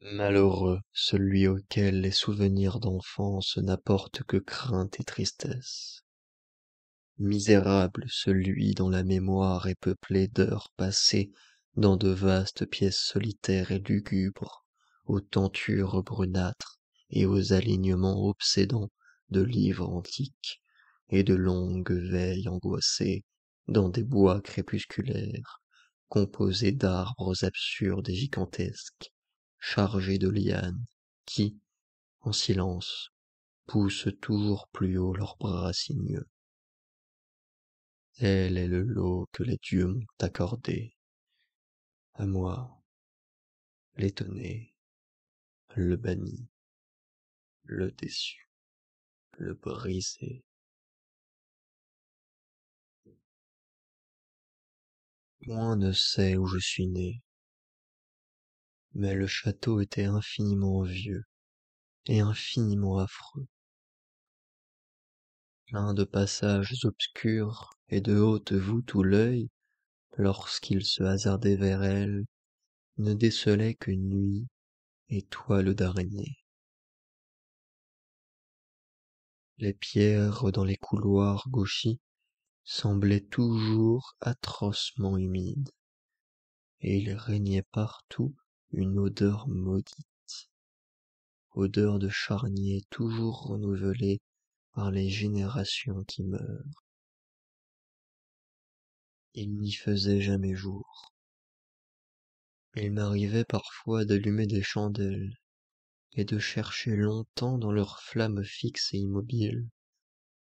Malheureux celui auquel les souvenirs d'enfance n'apportent que crainte et tristesse. Misérable celui dont la mémoire est peuplée d'heures passées dans de vastes pièces solitaires et lugubres, aux tentures brunâtres et aux alignements obsédants de livres antiques, et de longues veilles angoissées dans des bois crépusculaires, composés d'arbres absurdes et gigantesques, chargés de lianes, qui, en silence, poussent toujours plus haut leurs bras sinueux. Tel est le lot que les dieux m'ont accordé. À moi, l'étonné, le banni, le déçu, le brisé. Point ne sait où je suis né, mais le château était infiniment vieux et infiniment affreux, plein de passages obscurs et de hautes voûtes où l'œil, lorsqu'il se hasardait vers elle, ne décelait que nuit et toiles d'araignée. Les pierres dans les couloirs gauchis semblaient toujours atrocement humides, et il régnait partout une odeur maudite, odeur de charnier toujours renouvelée par les générations qui meurent. Il n'y faisait jamais jour. Il m'arrivait parfois d'allumer des chandelles et de chercher longtemps dans leurs flammes fixes et immobiles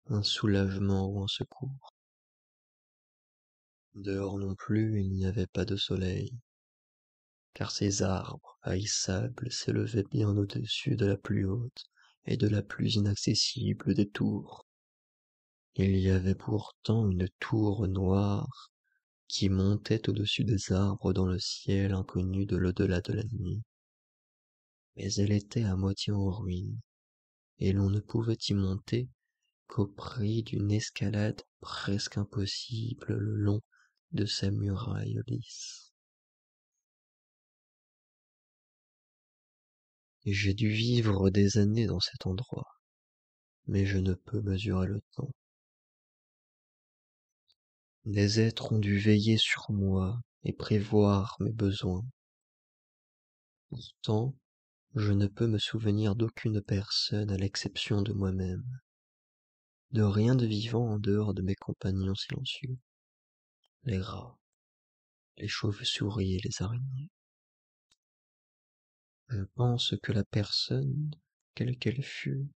un soulagement ou un secours. Dehors non plus il n'y avait pas de soleil, car ces arbres haïssables s'élevaient bien au-dessus de la plus haute et de la plus inaccessible des tours. Il y avait pourtant une tour noire qui montait au-dessus des arbres dans le ciel inconnu de l'au-delà de la nuit. Mais elle était à moitié en ruine, et l'on ne pouvait y monter qu'au prix d'une escalade presque impossible le long de sa muraille lisse. J'ai dû vivre des années dans cet endroit, mais je ne peux mesurer le temps. Des êtres ont dû veiller sur moi et prévoir mes besoins. Pourtant, je ne peux me souvenir d'aucune personne à l'exception de moi-même, de rien de vivant en dehors de mes compagnons silencieux, les rats, les chauves-souris et les araignées. Je pense que la personne, quelle qu'elle fût,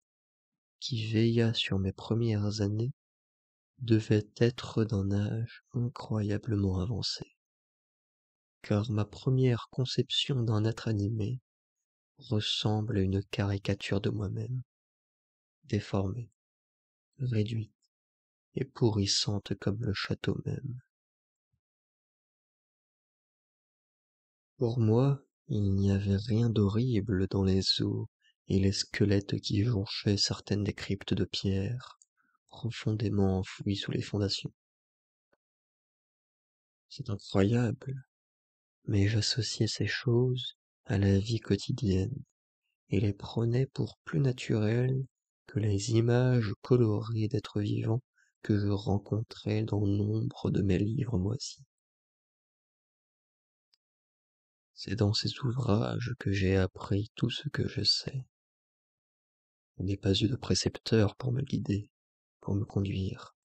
qui veilla sur mes premières années, devait être d'un âge incroyablement avancé, car ma première conception d'un être animé ressemble à une caricature de moi-même, déformée, réduite et pourrissante comme le château même. Pour moi, il n'y avait rien d'horrible dans les os et les squelettes qui jonchaient certaines des cryptes de pierre, profondément enfouies sous les fondations. C'est incroyable, mais j'associais ces choses à la vie quotidienne et les prenais pour plus naturelles que les images colorées d'êtres vivants que je rencontrais dans nombre de mes livres moisis. C'est dans ces ouvrages que j'ai appris tout ce que je sais. Je n'ai pas eu de précepteur pour me guider, pour me conduire,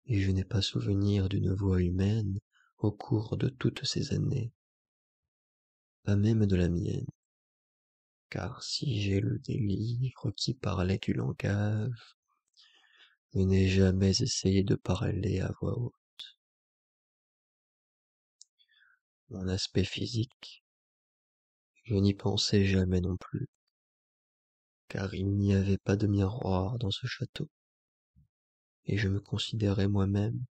et je n'ai pas souvenir d'une voix humaine au cours de toutes ces années, pas même de la mienne, car si j'ai lu des livres qui parlaient du langage, je n'ai jamais essayé de parler à voix haute. Mon aspect physique, je n'y pensais jamais non plus, car il n'y avait pas de miroir dans ce château, et je me considérais moi-même,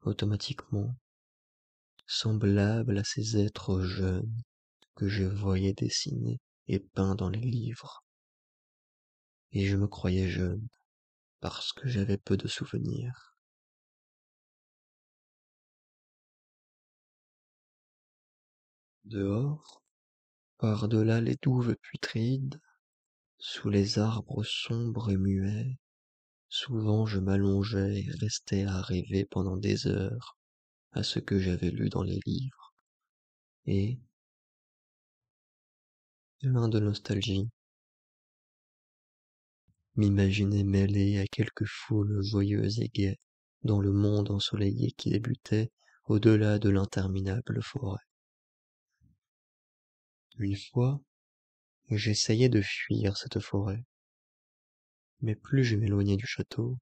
automatiquement, semblable à ces êtres jeunes que je voyais dessinés et peints dans les livres, et je me croyais jeune parce que j'avais peu de souvenirs. Dehors, Par-delà les douves putrides, sous les arbres sombres et muets, souvent je m'allongeais et restais à rêver pendant des heures à ce que j'avais lu dans les livres, et, plein de nostalgie, m'imaginais mêlé à quelque foule joyeuse et gaie dans le monde ensoleillé qui débutait au-delà de l'interminable forêt. Une fois, j'essayais de fuir cette forêt, mais plus je m'éloignais du château,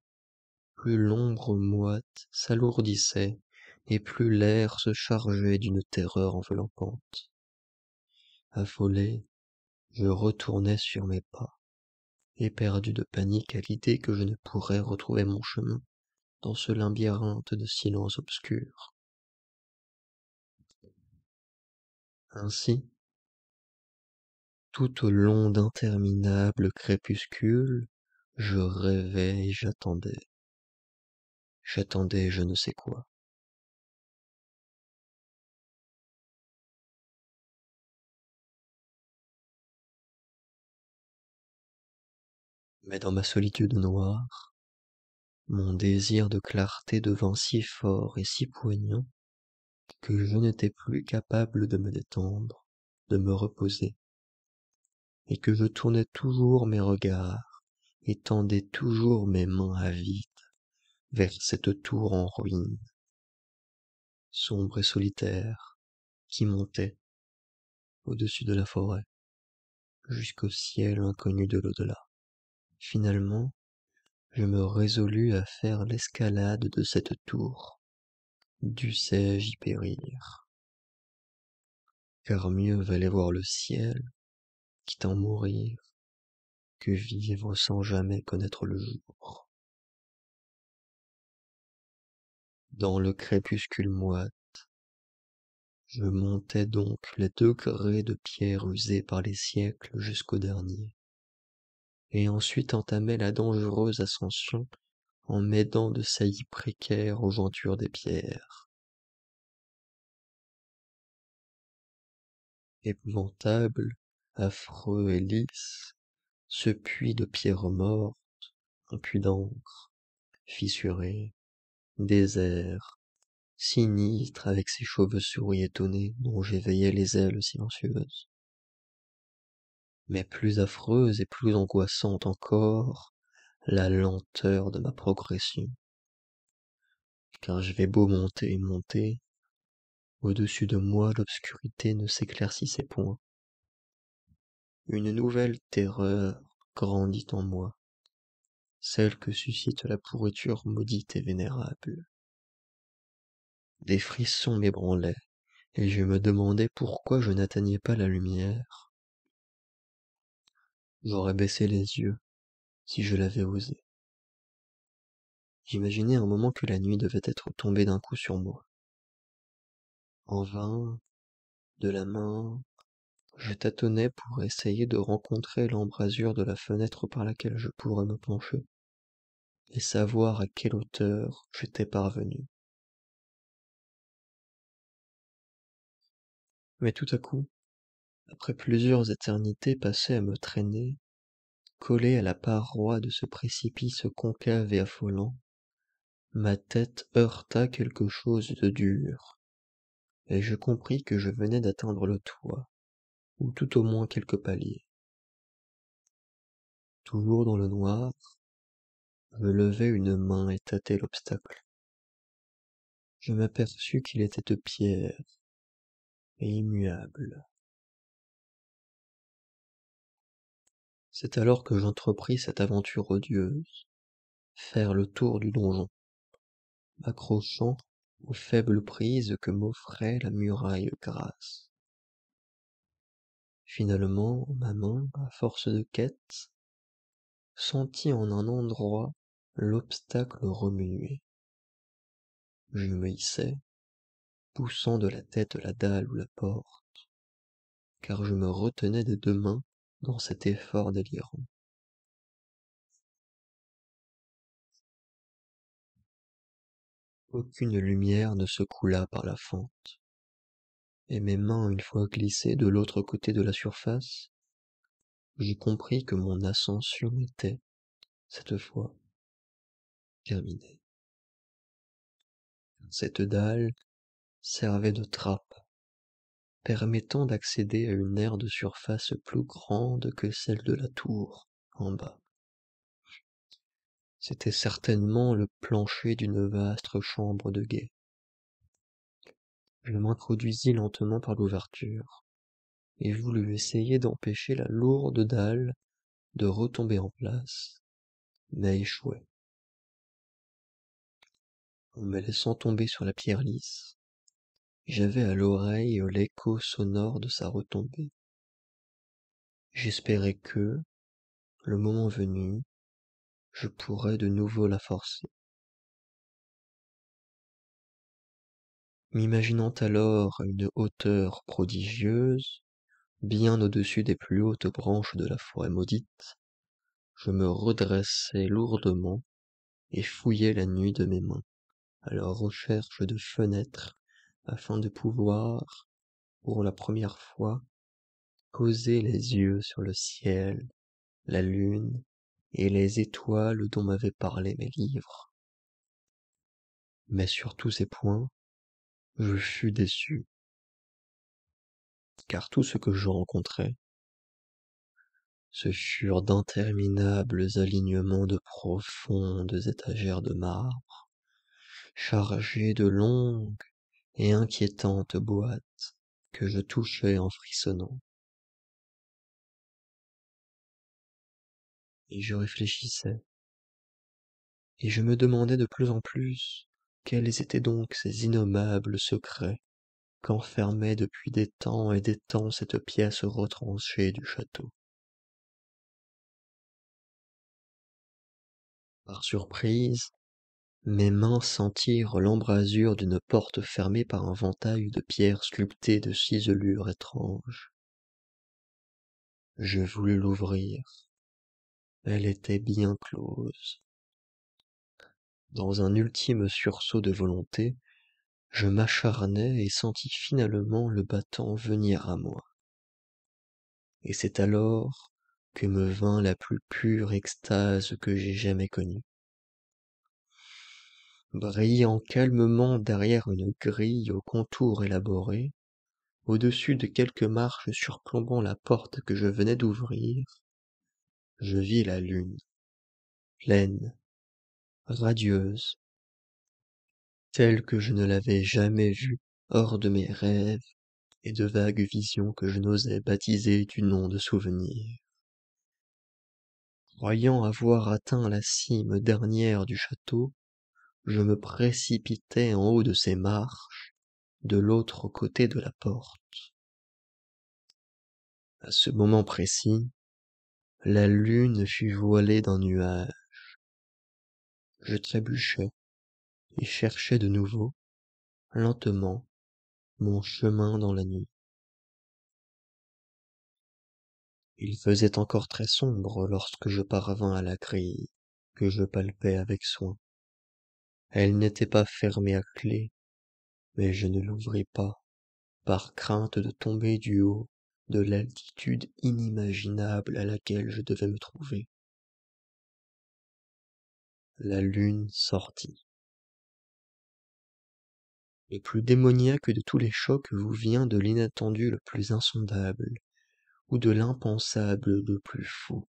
plus l'ombre moite s'alourdissait et plus l'air se chargeait d'une terreur enveloppante. Affolé, je retournais sur mes pas, éperdu de panique à l'idée que je ne pourrais retrouver mon chemin dans ce labyrinthe de silence obscur. Ainsi, tout au long d'interminables crépuscules, je rêvais et j'attendais. J'attendais je ne sais quoi. Mais dans ma solitude noire, mon désir de clarté devint si fort et si poignant que je n'étais plus capable de me détendre, de me reposer, et que je tournais toujours mes regards et tendais toujours mes mains avides vers cette tour en ruine, sombre et solitaire, qui montait au-dessus de la forêt, jusqu'au ciel inconnu de l'au-delà. Finalement, je me résolus à faire l'escalade de cette tour. Dussé-je y périr? Car mieux valait voir le ciel, quitte à en mourir, que vivre sans jamais connaître le jour. Dans le crépuscule moite, je montais donc les degrés de pierre usés par les siècles jusqu'au dernier, et ensuite entamais la dangereuse ascension en m'aidant de saillies précaires aux jointures des pierres. Épouvantable, affreux et lisse, ce puits de pierre morte, un puits d'encre, fissuré, désert, sinistre avec ses chauves-souris étonnées dont j'éveillais les ailes silencieuses. Mais plus affreuse et plus angoissante encore, la lenteur de ma progression, car je vais beau monter et monter, au-dessus de moi l'obscurité ne s'éclaircissait point. Une nouvelle terreur grandit en moi, celle que suscite la pourriture maudite et vénérable. Des frissons m'ébranlaient, et je me demandais pourquoi je n'atteignais pas la lumière. J'aurais baissé les yeux, si je l'avais osé. J'imaginais un moment que la nuit devait être tombée d'un coup sur moi. En vain, de la main, je tâtonnais pour essayer de rencontrer l'embrasure de la fenêtre par laquelle je pourrais me pencher, et savoir à quelle hauteur j'étais parvenu. Mais tout à coup, après plusieurs éternités passées à me traîner, collé à la paroi de ce précipice concave et affolant, ma tête heurta quelque chose de dur, et je compris que je venais d'atteindre le toit, ou tout au moins quelques paliers. Toujours dans le noir, je levai une main et tâtai l'obstacle. Je m'aperçus qu'il était de pierre et immuable. C'est alors que j'entrepris cette aventure odieuse, faire le tour du donjon, m'accrochant aux faibles prises que m'offrait la muraille grasse. Finalement, ma main, à force de quête, sentit en un endroit l'obstacle remuer. Je me hissai, poussant de la tête la dalle ou la porte, car je me retenais des deux mains dans cet effort délirant. Aucune lumière ne se coula par la fente. et mes mains une fois glissées de l'autre côté de la surface, j'ai compris que mon ascension était, cette fois, terminée. Cette dalle servait de trappe, permettant d'accéder à une aire de surface plus grande que celle de la tour, en bas. C'était certainement le plancher d'une vaste chambre de guet. Je m'introduisis lentement par l'ouverture, et voulus essayer d'empêcher la lourde dalle de retomber en place, mais échouai. En me laissant tomber sur la pierre lisse, j'avais à l'oreille l'écho sonore de sa retombée. J'espérais que, le moment venu, je pourrais de nouveau la forcer. M'imaginant alors à une hauteur prodigieuse, bien au-dessus des plus hautes branches de la forêt maudite, je me redressai lourdement et fouillai la nuit de mes mains, à la recherche de fenêtres, afin de pouvoir, pour la première fois, poser les yeux sur le ciel, la lune et les étoiles dont m'avaient parlé mes livres. Mais sur tous ces points, je fus déçu, car tout ce que je rencontrai, ce furent d'interminables alignements de profondes étagères de marbre, chargées de longues et inquiétantes boîtes que je touchais en frissonnant. Et je réfléchissais, et je me demandais de plus en plus quels étaient donc ces innommables secrets qu'enfermait depuis des temps et des temps cette pièce retranchée du château. Par surprise, mes mains sentirent l'embrasure d'une porte fermée par un ventail de pierres sculptées de ciselures étranges. Je voulus l'ouvrir. Elle était bien close. Dans un ultime sursaut de volonté, je m'acharnai et sentis finalement le battant venir à moi. Et c'est alors que me vint la plus pure extase que j'aie jamais connue. Brillant calmement derrière une grille au contour élaboré, au-dessus de quelques marches surplombant la porte que je venais d'ouvrir, je vis la lune, pleine, radieuse, telle que je ne l'avais jamais vue hors de mes rêves et de vagues visions que je n'osais baptiser du nom de souvenirs. Croyant avoir atteint la cime dernière du château, je me précipitai en haut de ces marches, de l'autre côté de la porte. À ce moment précis, la lune fut voilée d'un nuage. Je trébuchais et cherchais de nouveau, lentement, mon chemin dans la nuit. Il faisait encore très sombre lorsque je parvins à la grille, que je palpai avec soin. Elle n'était pas fermée à clé, mais je ne l'ouvris pas, par crainte de tomber du haut de l'altitude inimaginable à laquelle je devais me trouver. La lune sortit. Le plus démoniaque de tous les chocs vous vient de l'inattendu le plus insondable, ou de l'impensable le plus fou.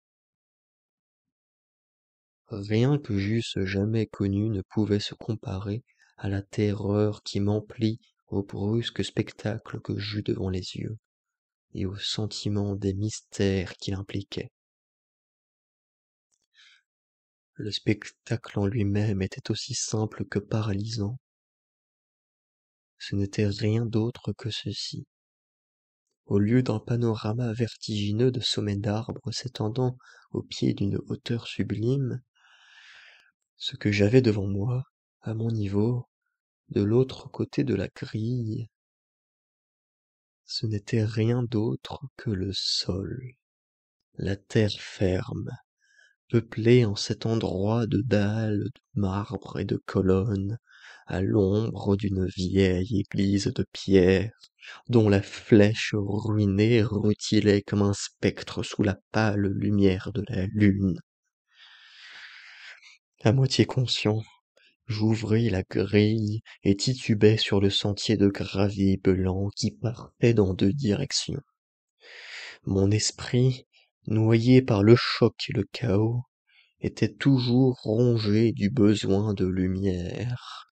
Rien que j'eusse jamais connu ne pouvait se comparer à la terreur qui m'emplit au brusque spectacle que j'eus devant les yeux, et au sentiment des mystères qu'il impliquait. Le spectacle en lui-même était aussi simple que paralysant. Ce n'était rien d'autre que ceci. Au lieu d'un panorama vertigineux de sommets d'arbres s'étendant au pied d'une hauteur sublime, ce que j'avais devant moi, à mon niveau, de l'autre côté de la grille, ce n'était rien d'autre que le sol, la terre ferme, peuplée en cet endroit de dalles de marbre et de colonnes, à l'ombre d'une vieille église de pierre, dont la flèche ruinée rutilait comme un spectre sous la pâle lumière de la lune. À moitié conscient, j'ouvris la grille et titubai sur le sentier de gravier blanc qui partait dans 2 directions. Mon esprit, noyé par le choc et le chaos, était toujours rongé du besoin de lumière.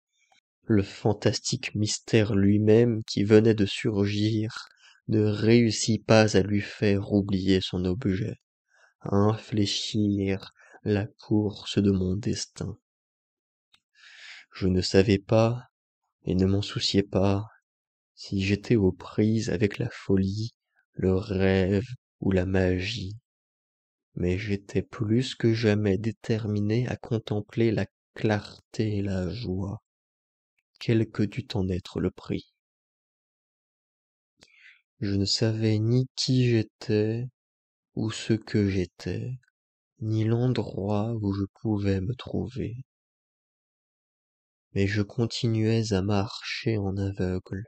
Le fantastique mystère lui-même qui venait de surgir ne réussit pas à lui faire oublier son objet, à infléchir la course de mon destin. Je ne savais pas, et ne m'en souciais pas, si j'étais aux prises avec la folie, le rêve ou la magie. Mais j'étais plus que jamais déterminé à contempler la clarté et la joie, quel que dût en être le prix. Je ne savais ni qui j'étais, ou ce que j'étais, ni l'endroit où je pouvais me trouver. Mais je continuais à marcher en aveugle,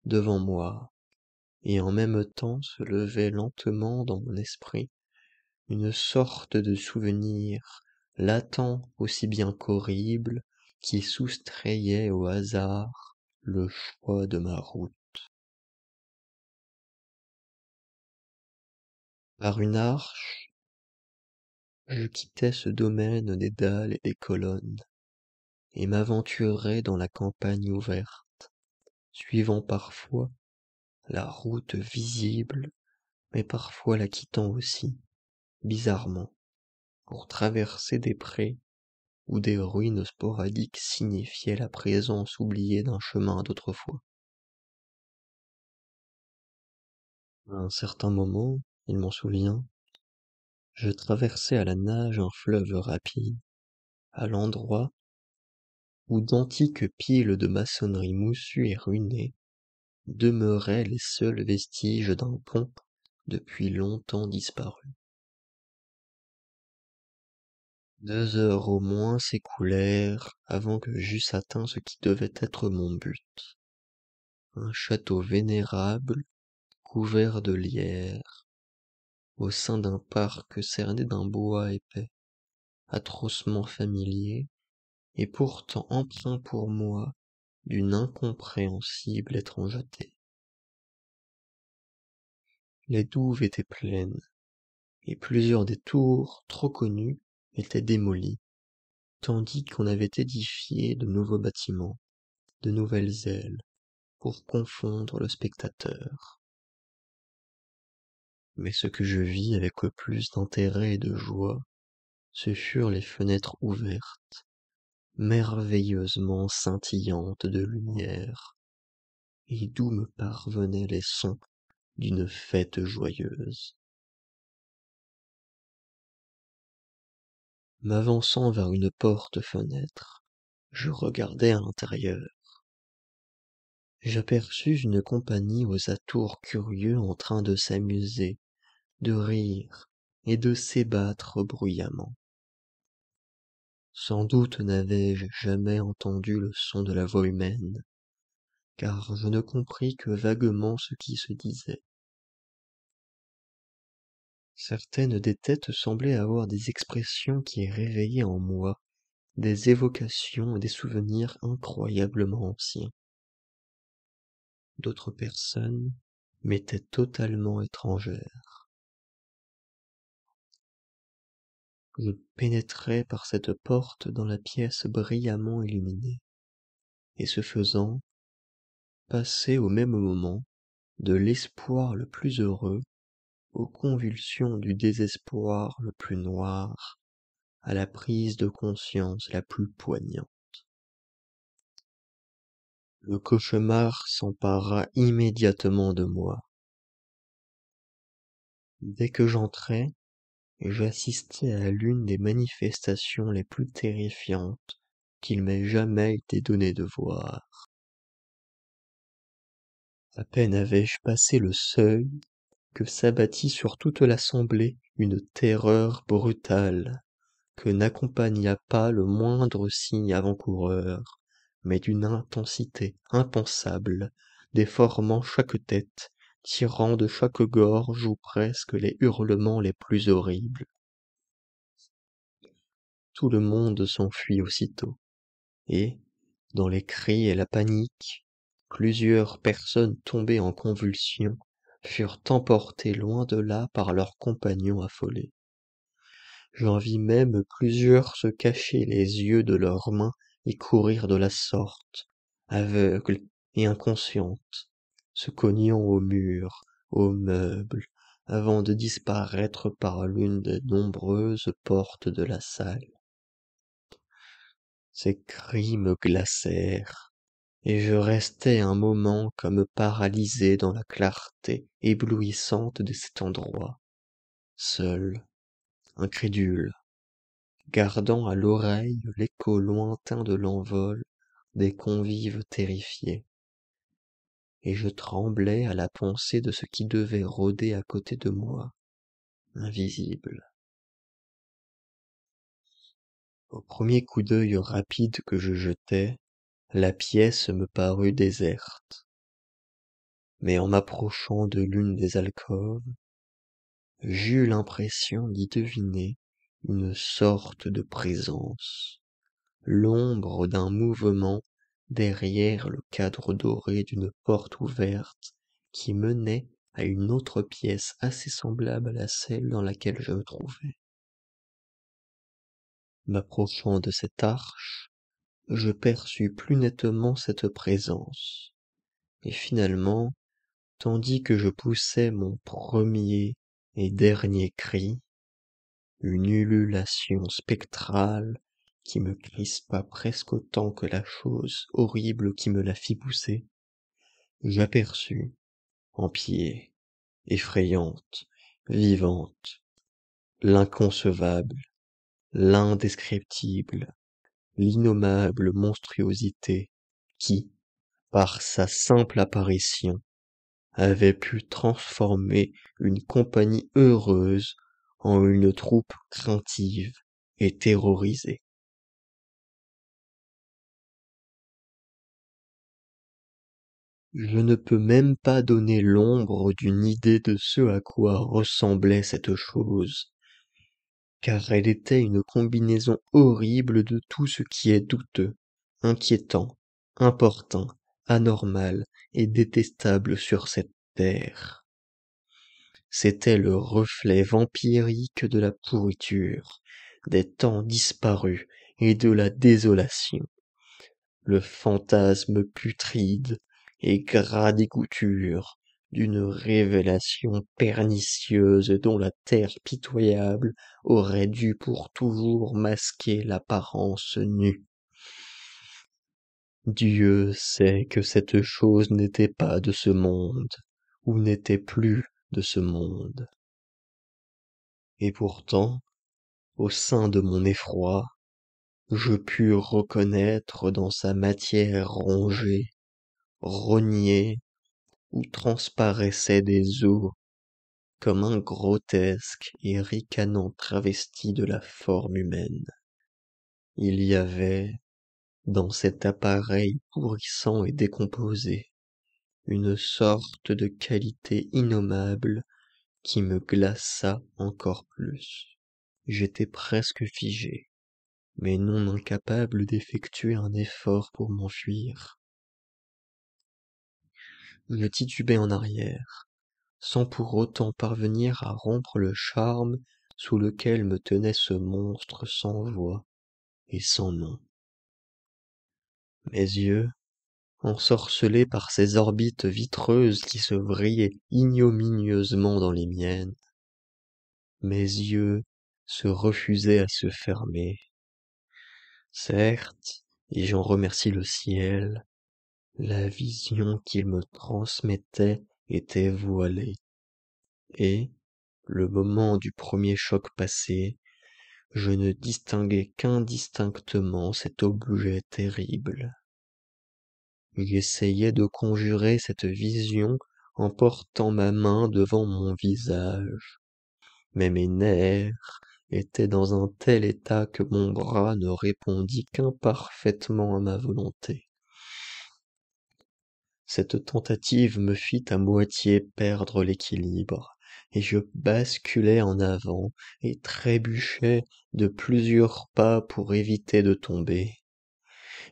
devant moi, et en même temps se levait lentement dans mon esprit une sorte de souvenir, latent aussi bien qu'horrible, qui soustrayait au hasard le choix de ma route. Par une arche, je quittais ce domaine des dalles et des colonnes, et m'aventurais dans la campagne ouverte, suivant parfois la route visible, mais parfois la quittant aussi, bizarrement, pour traverser des prés où des ruines sporadiques signifiaient la présence oubliée d'un chemin d'autrefois. À un certain moment, il m'en souvient, je traversais à la nage un fleuve rapide, à l'endroit où d'antiques piles de maçonnerie moussue et ruinée demeuraient les seuls vestiges d'un pont depuis longtemps disparu. 2 heures au moins s'écoulèrent avant que j'eusse atteint ce qui devait être mon but. Un château vénérable, couvert de lierre, au sein d'un parc cerné d'un bois épais, atrocement familier, et pourtant empreint pour moi d'une incompréhensible étrangeté. Les douves étaient pleines, et plusieurs des tours, trop connues, étaient démolies, tandis qu'on avait édifié de nouveaux bâtiments, de nouvelles ailes, pour confondre le spectateur. Mais ce que je vis avec le plus d'intérêt et de joie, ce furent les fenêtres ouvertes, merveilleusement scintillantes de lumière, et d'où me parvenaient les sons d'une fête joyeuse. M'avançant vers une porte-fenêtre, je regardai à l'intérieur. J'aperçus une compagnie aux atours curieux en train de s'amuser, de rire et de s'ébattre bruyamment. Sans doute n'avais-je jamais entendu le son de la voix humaine, car je ne compris que vaguement ce qui se disait. Certaines des têtes semblaient avoir des expressions qui réveillaient en moi des évocations et des souvenirs incroyablement anciens. D'autres personnes m'étaient totalement étrangères. Je pénétrai par cette porte dans la pièce brillamment illuminée, et ce faisant, passai au même moment de l'espoir le plus heureux aux convulsions du désespoir le plus noir, à la prise de conscience la plus poignante. Le cauchemar s'empara immédiatement de moi. Dès que j'entrai, j'assistai à l'une des manifestations les plus terrifiantes qu'il m'ait jamais été donné de voir. À peine avais-je passé le seuil que s'abattit sur toute l'assemblée une terreur brutale, que n'accompagna pas le moindre signe avant-coureur, mais d'une intensité impensable, déformant chaque tête, tirant de chaque gorge ou presque les hurlements les plus horribles. Tout le monde s'enfuit aussitôt, et, dans les cris et la panique, plusieurs personnes tombées en convulsions furent emportées loin de là par leurs compagnons affolés. J'en vis même plusieurs se cacher les yeux de leurs mains et courir de la sorte, aveugles et inconscientes, se cognant aux murs, aux meubles, avant de disparaître par l'une des nombreuses portes de la salle. Ces cris me glacèrent, et je restai un moment comme paralysé dans la clarté éblouissante de cet endroit, seul, incrédule, gardant à l'oreille l'écho lointain de l'envol des convives terrifiés. Et je tremblais à la pensée de ce qui devait rôder à côté de moi, invisible. Au premier coup d'œil rapide que je jetai, la pièce me parut déserte. Mais en m'approchant de l'une des alcôves, j'eus l'impression d'y deviner une sorte de présence, l'ombre d'un mouvement derrière le cadre doré d'une porte ouverte qui menait à une autre pièce assez semblable à celle dans laquelle je me trouvais. M'approchant de cette arche, je perçus plus nettement cette présence, et finalement, tandis que je poussais mon premier et dernier cri, une ululation spectrale qui me crispa presque autant que la chose horrible qui me la fit pousser, j'aperçus, en pied, effrayante, vivante, l'inconcevable, l'indescriptible, l'innommable monstruosité qui, par sa simple apparition, avait pu transformer une compagnie heureuse en une troupe craintive et terrorisée. Je ne peux même pas donner l'ombre d'une idée de ce à quoi ressemblait cette chose, car elle était une combinaison horrible de tout ce qui est douteux, inquiétant, importun, anormal et détestable sur cette terre. C'était le reflet vampirique de la pourriture, des temps disparus et de la désolation, le fantasme putride et gras d'écouture d'une révélation pernicieuse dont la terre pitoyable aurait dû pour toujours masquer l'apparence nue. Dieu sait que cette chose n'était pas de ce monde, ou n'était plus de ce monde. Et pourtant, au sein de mon effroi, je pus reconnaître dans sa matière rongée, rognée, où transparaissaient des os, comme un grotesque et ricanant travesti de la forme humaine. Il y avait, dans cet appareil pourrissant et décomposé, une sorte de qualité innommable qui me glaça encore plus. J'étais presque figé, mais non incapable d'effectuer un effort pour m'enfuir. Je titubai en arrière, sans pour autant parvenir à rompre le charme sous lequel me tenait ce monstre sans voix et sans nom. Mes yeux, ensorcelés par ces orbites vitreuses qui se vrillaient ignominieusement dans les miennes, mes yeux se refusaient à se fermer. Certes, et j'en remercie le ciel, la vision qu'il me transmettait était voilée, et, le moment du premier choc passé, je ne distinguais qu'indistinctement cet objet terrible. J'essayais de conjurer cette vision en portant ma main devant mon visage, mais mes nerfs étaient dans un tel état que mon bras ne répondit qu'imparfaitement à ma volonté. Cette tentative me fit à moitié perdre l'équilibre, et je basculai en avant et trébuchai de plusieurs pas pour éviter de tomber.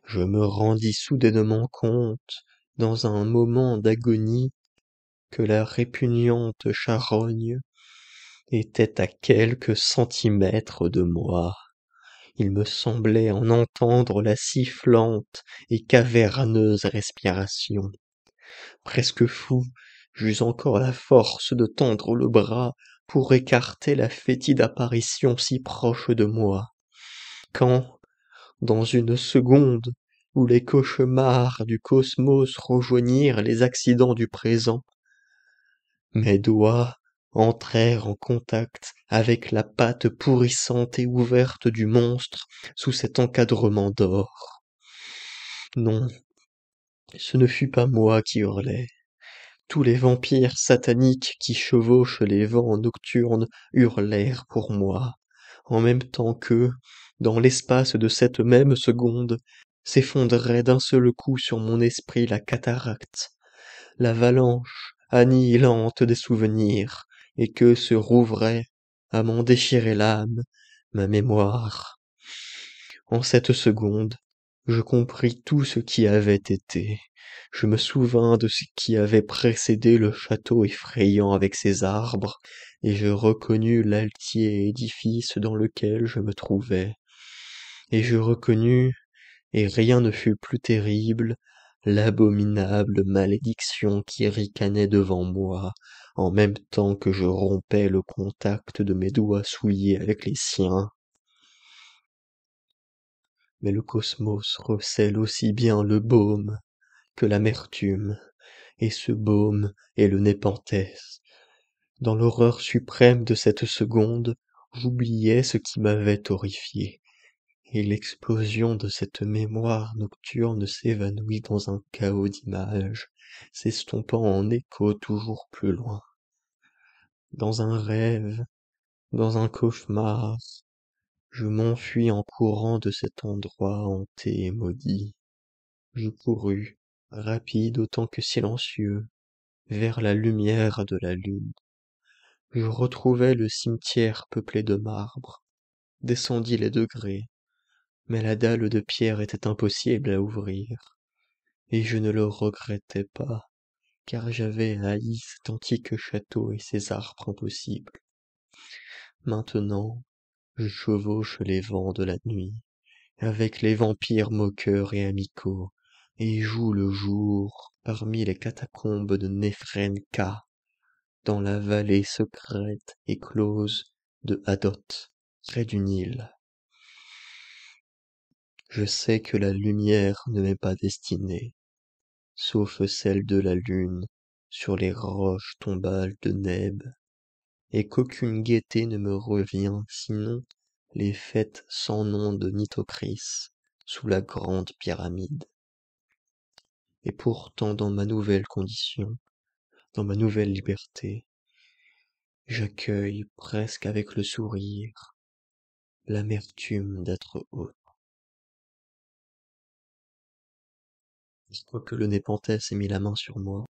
Je me rendis soudainement compte, dans un moment d'agonie, que la répugnante charogne était à quelques centimètres de moi. Il me semblait en entendre la sifflante et caverneuse respiration. Presque fou, j'eus encore la force de tendre le bras pour écarter la fétide apparition si proche de moi, quand, dans une seconde où les cauchemars du cosmos rejoignirent les accidents du présent, mes doigts entrèrent en contact avec la patte pourrissante et ouverte du monstre sous cet encadrement d'or. Non, ce ne fut pas moi qui hurlai. Tous les vampires sataniques qui chevauchent les vents nocturnes hurlèrent pour moi, en même temps que, dans l'espace de cette même seconde, s'effondrait d'un seul coup sur mon esprit la cataracte, l'avalanche annihilante des souvenirs, et que se rouvrait, à m'en déchirer l'âme, ma mémoire. En cette seconde, je compris tout ce qui avait été. Je me souvins de ce qui avait précédé le château effrayant avec ses arbres, et je reconnus l'altier édifice dans lequel je me trouvais. Et je reconnus, et rien ne fut plus terrible, l'abominable malédiction qui ricanait devant moi, en même temps que je rompais le contact de mes doigts souillés avec les siens. Mais le cosmos recèle aussi bien le baume que l'amertume, et ce baume est le Népenthes. Dans l'horreur suprême de cette seconde, j'oubliais ce qui m'avait horrifié, et l'explosion de cette mémoire nocturne s'évanouit dans un chaos d'images, s'estompant en échos toujours plus loin. Dans un rêve, dans un cauchemar, je m'enfuis en courant de cet endroit hanté et maudit. Je courus, rapide autant que silencieux, vers la lumière de la lune. Je retrouvai le cimetière peuplé de marbre, descendis les degrés, mais la dalle de pierre était impossible à ouvrir, et je ne le regrettais pas, car j'avais haï cet antique château et ses arbres impossibles. Maintenant, je chevauche les vents de la nuit, avec les vampires moqueurs et amicaux, et joue le jour parmi les catacombes de Néphrenka, dans la vallée secrète et close de Hadot, près du Nil. Je sais que la lumière ne m'est pas destinée, sauf celle de la lune sur les roches tombales de Neb, et qu'aucune gaieté ne me revient sinon les fêtes sans nom de Nitocris sous la grande pyramide. Et pourtant dans ma nouvelle condition, dans ma nouvelle liberté, j'accueille presque avec le sourire l'amertume d'être autre. Quoique le Népenthes ait mis la main sur moi,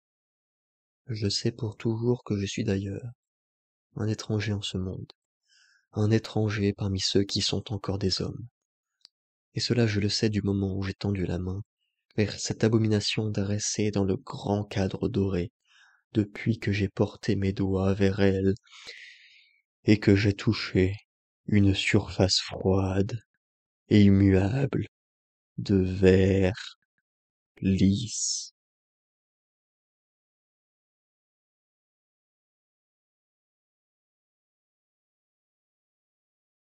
je sais pour toujours que je suis d'ailleurs, un étranger en ce monde, un étranger parmi ceux qui sont encore des hommes. Et cela je le sais du moment où j'ai tendu la main vers cette abomination dressée dans le grand cadre doré, depuis que j'ai porté mes doigts vers elle, et que j'ai touché une surface froide et immuable, de verre lisse.